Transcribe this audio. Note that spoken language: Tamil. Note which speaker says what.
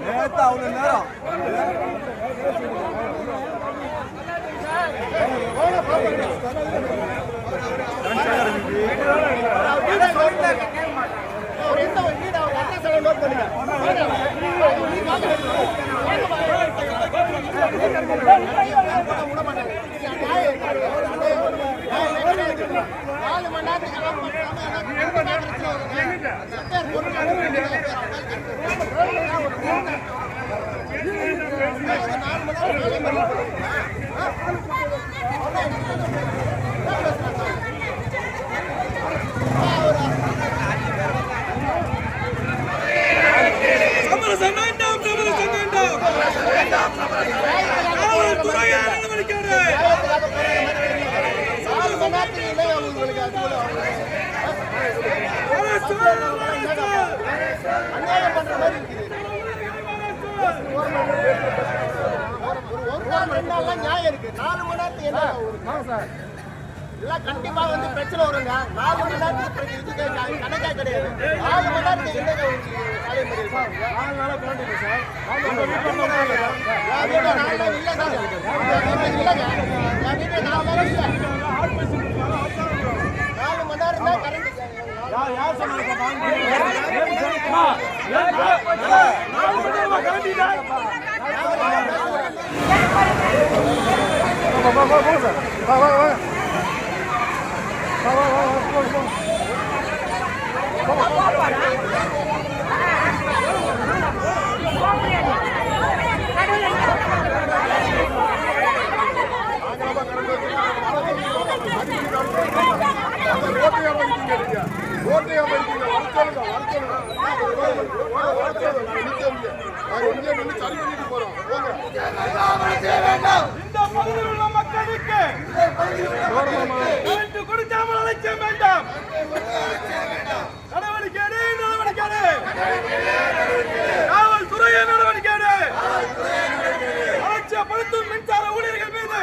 Speaker 1: நேத்து அவ்வளவு நேரம் நியாயம் இருக்கு. 4 மணி நேரத்துக்கு என்ன எல்லாம் கண்டிப்பா வந்து பிரச்சனை வருங்க. 4 மணி நேரத்துக்கு இதுக்கு கணக்கா கிடையாது. 4 மணி நேரத்துக்கு என்ன சாலை மறியல் சார்? 4 நாளா போராட்டம் சார். உங்க வீட்டுல இல்ல சார். என் வீட்டுல 4 நாள் இல்ல. என் வீட்டுல 4 நாள் இல்ல. 4 மணி நேரம் தான் கரண்ட். யார் சொன்னாங்க காவல்துறையை நடவடிக்கை அலட்சியப்படுத்தும் மின்சார ஊழியர்கள் மீது